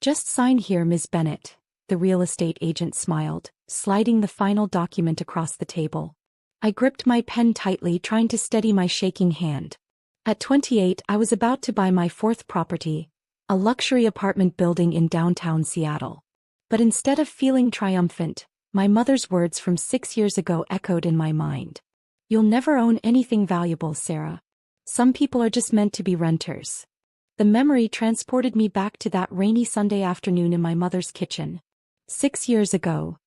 Just sign here, Ms. Bennett, the real estate agent smiled, sliding the final document across the table. I gripped my pen tightly, trying to steady my shaking hand. At 28, I was about to buy my fourth property, a luxury apartment building in downtown Seattle. But instead of feeling triumphant, my mother's words from 6 years ago echoed in my mind. You'll never own anything valuable, Sarah. Some people are just meant to be renters. The memory transported me back to that rainy Sunday afternoon in my mother's kitchen. 6 years ago.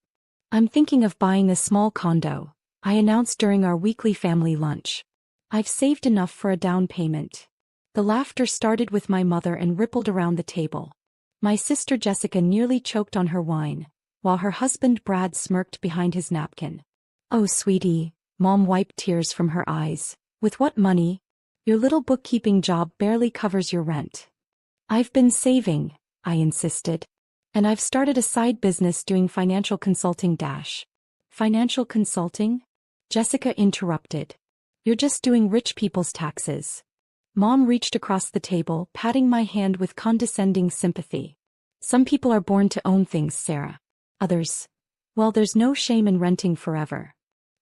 I'm thinking of buying a small condo, I announced during our weekly family lunch. I've saved enough for a down payment. The laughter started with my mother and rippled around the table. My sister Jessica nearly choked on her wine, while her husband Brad smirked behind his napkin. Oh, sweetie, Mom wiped tears from her eyes. With what money? Your little bookkeeping job barely covers your rent. I've been saving, I insisted. And I've started a side business doing financial consulting. Financial consulting? Jessica interrupted. You're just doing rich people's taxes. Mom reached across the table, patting my hand with condescending sympathy. Some people are born to own things, Sarah. Others, well, there's no shame in renting forever.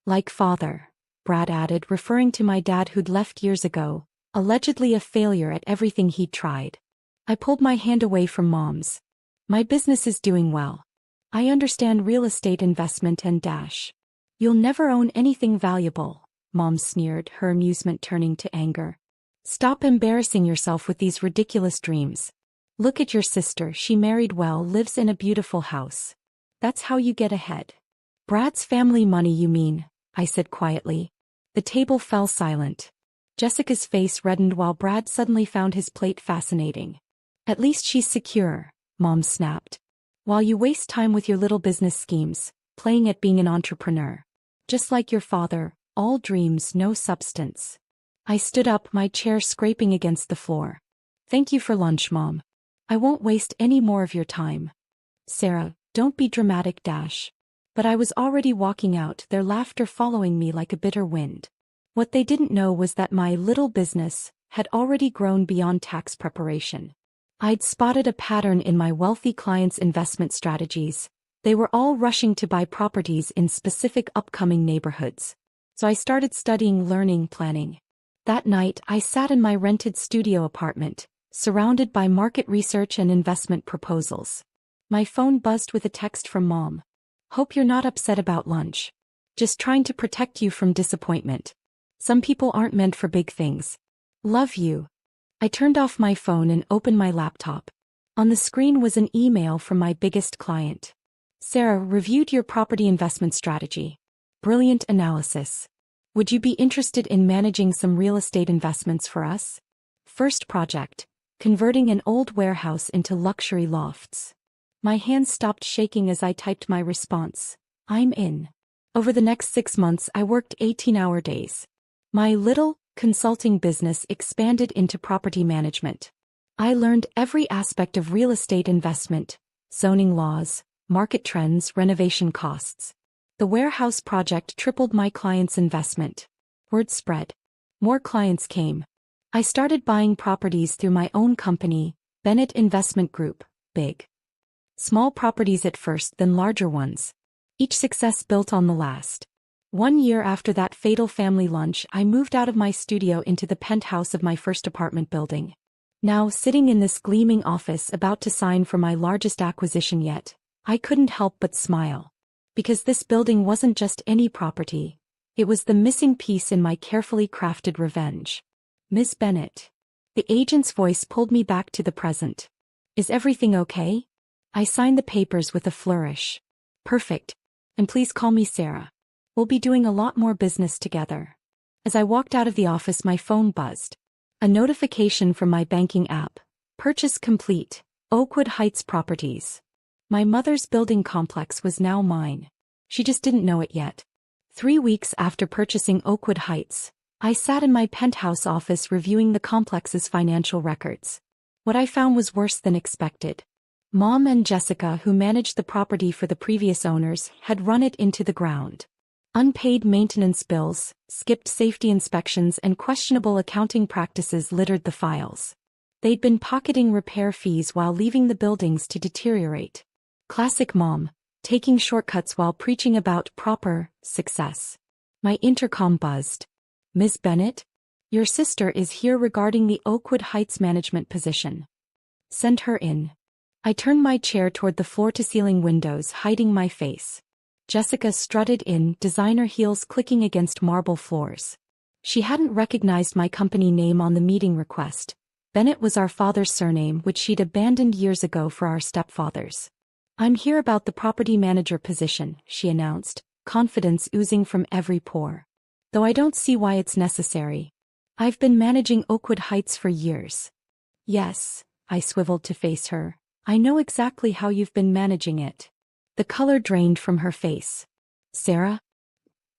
Like father, Brad added, referring to my dad who'd left years ago, allegedly a failure at everything he'd tried. I pulled my hand away from Mom's. My business is doing well. I understand real estate investment and You'll never own anything valuable, Mom sneered, her amusement turning to anger. Stop embarrassing yourself with these ridiculous dreams. Look at your sister, she married well, lives in a beautiful house. That's how you get ahead. Brad's family money, you mean, I said quietly. The table fell silent. Jessica's face reddened while Brad suddenly found his plate fascinating. At least she's secure, Mom snapped. While you waste time with your little business schemes, playing at being an entrepreneur. Just like your father, all dreams, no substance. I stood up, my chair scraping against the floor. Thank you for lunch, Mom. I won't waste any more of your time. Sarah, don't be dramatic. But I was already walking out, their laughter following me like a bitter wind. What they didn't know was that my little business had already grown beyond tax preparation. I'd spotted a pattern in my wealthy clients' investment strategies. They were all rushing to buy properties in specific upcoming neighborhoods. So I started studying learning planning. That night, I sat in my rented studio apartment, surrounded by market research and investment proposals. My phone buzzed with a text from Mom. Hope you're not upset about lunch. Just trying to protect you from disappointment. Some people aren't meant for big things. Love you. I turned off my phone and opened my laptop. On the screen was an email from my biggest client. Sarah, reviewed your property investment strategy. Brilliant analysis. Would you be interested in managing some real estate investments for us? First project, converting an old warehouse into luxury lofts. My hands stopped shaking as I typed my response. I'm in. Over the next 6 months, I worked 18-hour days. My little consulting business expanded into property management. I learned every aspect of real estate investment, zoning laws, market trends, renovation costs. The warehouse project tripled my clients' investment. Word spread. More clients came. I started buying properties through my own company, Bennett Investment Group, big. Small properties at first, then larger ones. Each success built on the last. 1 year after that fatal family lunch, I moved out of my studio into the penthouse of my first apartment building. Now, sitting in this gleaming office about to sign for my largest acquisition yet, I couldn't help but smile. Because this building wasn't just any property. It was the missing piece in my carefully crafted revenge. Ms. Bennett. The agent's voice pulled me back to the present. Is everything okay? I signed the papers with a flourish. Perfect. And please call me Sarah. We'll be doing a lot more business together. As I walked out of the office, my phone buzzed. A notification from my banking app. Purchase complete. Oakwood Heights Properties. My mother's building complex was now mine. She just didn't know it yet. 3 weeks after purchasing Oakwood Heights, I sat in my penthouse office reviewing the complex's financial records. What I found was worse than expected. Mom and Jessica, who managed the property for the previous owners, had run it into the ground. Unpaid maintenance bills, skipped safety inspections, and questionable accounting practices littered the files. They'd been pocketing repair fees while leaving the buildings to deteriorate. Classic mom, taking shortcuts while preaching about proper success. My intercom buzzed. Ms. Bennett? Your sister is here regarding the Oakwood Heights management position. Send her in. I turned my chair toward the floor-to-ceiling windows, hiding my face. Jessica strutted in, designer heels clicking against marble floors. She hadn't recognized my company name on the meeting request. Bennett was our father's surname, which she'd abandoned years ago for our stepfathers. I'm here about the property manager position, she announced, confidence oozing from every pore. Though I don't see why it's necessary. I've been managing Oakwood Heights for years. Yes, I swiveled to face her. I know exactly how you've been managing it. The color drained from her face. Sarah?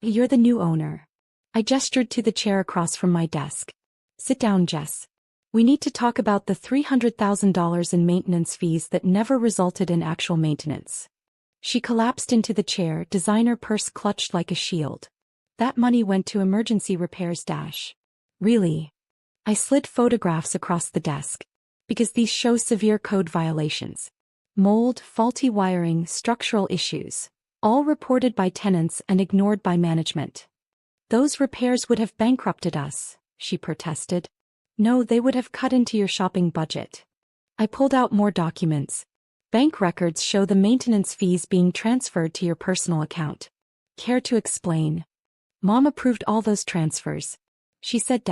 You're the new owner. I gestured to the chair across from my desk. Sit down, Jess. We need to talk about the $300,000 in maintenance fees that never resulted in actual maintenance. She collapsed into the chair, designer purse clutched like a shield. That money went to emergency repairs. Really? I slid photographs across the desk. Because these show severe code violations. Mold, faulty wiring, structural issues. All reported by tenants and ignored by management. Those repairs would have bankrupted us, she protested. No, they would have cut into your shopping budget. I pulled out more documents. Bank records show the maintenance fees being transferred to your personal account. Care to explain? Mom approved all those transfers. She said.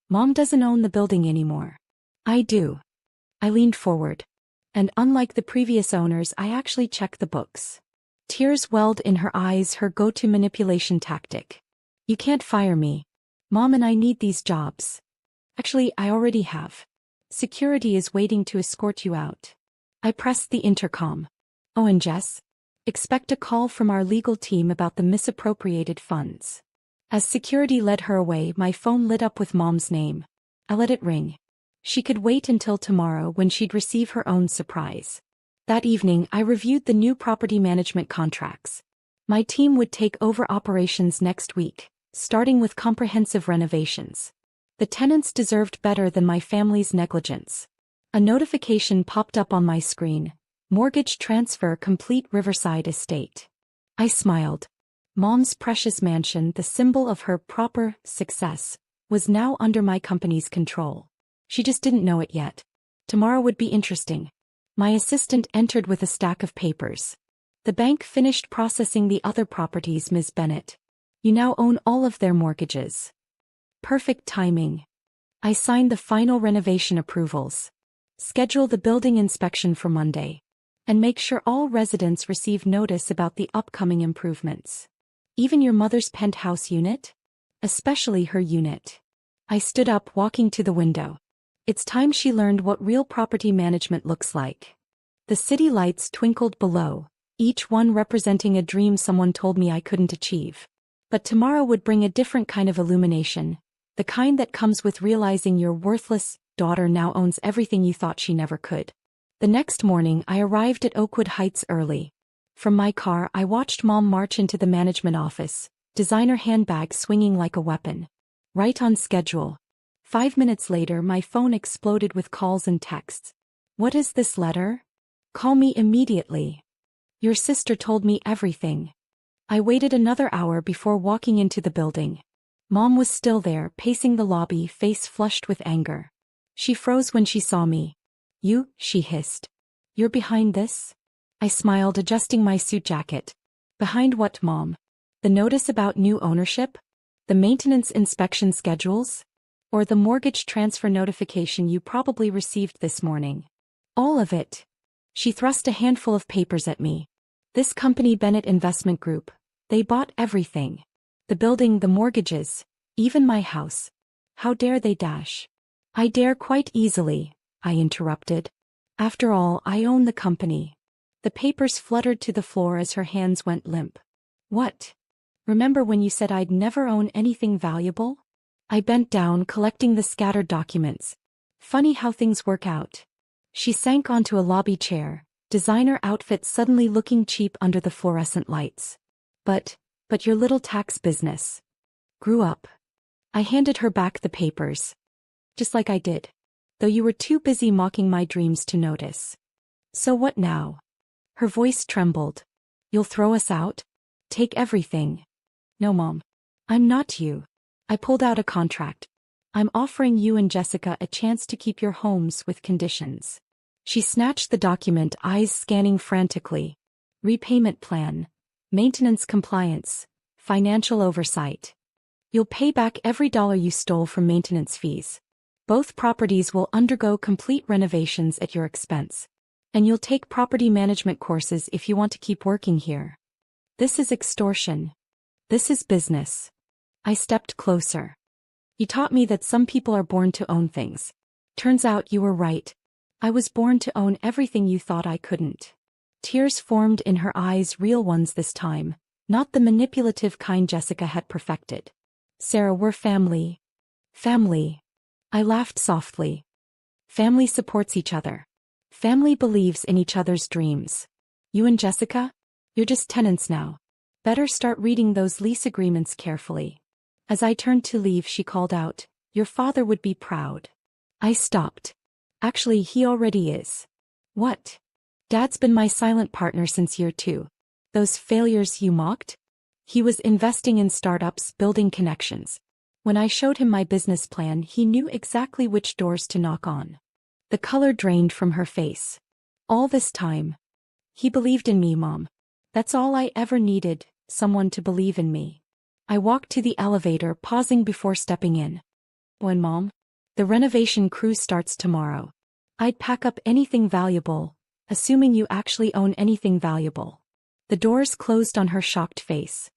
Mom doesn't own the building anymore. I do. I leaned forward. And unlike the previous owners, I actually check the books. Tears welled in her eyes, her go-to manipulation tactic. You can't fire me. Mom and I need these jobs. Actually, I already have. Security is waiting to escort you out. I pressed the intercom. Oh, and Jess? Expect a call from our legal team about the misappropriated funds. As security led her away, my phone lit up with Mom's name. I let it ring. She could wait until tomorrow when she'd receive her own surprise. That evening, I reviewed the new property management contracts. My team would take over operations next week, starting with comprehensive renovations. The tenants deserved better than my family's negligence. A notification popped up on my screen. Mortgage transfer complete, Riverside Estate. I smiled. Mom's precious mansion, the symbol of her proper success, was now under my company's control. She just didn't know it yet. Tomorrow would be interesting. My assistant entered with a stack of papers. The bank finished processing the other properties, Ms. Bennett. You now own all of their mortgages. Perfect timing. I signed the final renovation approvals. Schedule the building inspection for Monday. And make sure all residents receive notice about the upcoming improvements. Even your mother's penthouse unit? Especially her unit. I stood up, walking to the window. It's time she learned what real property management looks like. The city lights twinkled below, each one representing a dream someone told me I couldn't achieve. But tomorrow would bring a different kind of illumination, the kind that comes with realizing your worthless daughter now owns everything you thought she never could. The next morning, I arrived at Oakwood Heights early. From my car, I watched Mom march into the management office, designer handbag swinging like a weapon. Right on schedule. 5 minutes later, my phone exploded with calls and texts. What is this letter? Call me immediately. Your sister told me everything. I waited another hour before walking into the building. Mom was still there, pacing the lobby, face flushed with anger. She froze when she saw me. You, she hissed. You're behind this? I smiled, adjusting my suit jacket. Behind what, Mom? The notice about new ownership? The maintenance inspection schedules? Or the mortgage transfer notification you probably received this morning? All of it. She thrust a handful of papers at me. This company, Bennett Investment Group, they bought everything. The building, the mortgages, even my house. How dare they? I dare quite easily, I interrupted. After all, I own the company. The papers fluttered to the floor as her hands went limp. What? Remember when you said I'd never own anything valuable? I bent down, collecting the scattered documents. Funny how things work out. She sank onto a lobby chair, designer outfit suddenly looking cheap under the fluorescent lights. But your little tax business grew up. I handed her back the papers. Just like I did. though you were too busy mocking my dreams to notice. So what now? Her voice trembled. You'll throw us out? Take everything? No, Mom. I'm not you. I pulled out a contract. I'm offering you and Jessica a chance to keep your homes with conditions. She snatched the document, eyes scanning frantically. Repayment plan. Maintenance compliance. Financial oversight. You'll pay back every dollar you stole from maintenance fees. Both properties will undergo complete renovations at your expense. And you'll take property management courses if you want to keep working here. This is extortion. This is business. I stepped closer. You taught me that some people are born to own things. Turns out you were right. I was born to own everything you thought I couldn't. Tears formed in her eyes, real ones this time, not the manipulative kind Jessica had perfected. Sarah, we're family. Family. I laughed softly. Family supports each other. Family believes in each other's dreams. You and Jessica? You're just tenants now. Better start reading those lease agreements carefully. As I turned to leave, she called out, your father would be proud. I stopped. Actually, he already is. What? Dad's been my silent partner since year 2. Those failures you mocked? He was investing in startups, building connections. When I showed him my business plan, he knew exactly which doors to knock on. The color drained from her face. All this time. He believed in me, Mom. That's all I ever needed, someone to believe in me. I walked to the elevator, pausing before stepping in. When, Mom? The renovation cruise starts tomorrow. I'd pack up anything valuable, assuming you actually own anything valuable. The doors closed on her shocked face.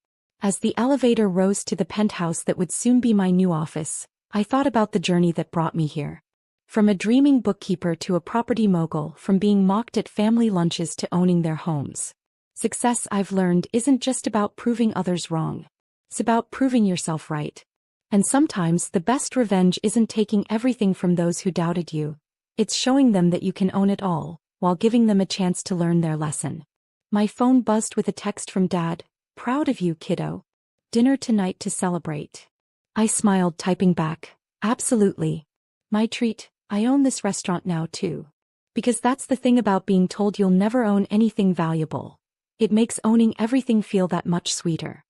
As the elevator rose to the penthouse that would soon be my new office, I thought about the journey that brought me here. From a dreaming bookkeeper to a property mogul, from being mocked at family lunches to owning their homes. Success, I've learned, isn't just about proving others wrong. It's about proving yourself right. And sometimes the best revenge isn't taking everything from those who doubted you. It's showing them that you can own it all, while giving them a chance to learn their lesson. My phone buzzed with a text from Dad. Proud of you, kiddo. Dinner tonight to celebrate. I smiled, typing back. Absolutely. My treat. I own this restaurant now too. Because that's the thing about being told you'll never own anything valuable. It makes owning everything feel that much sweeter.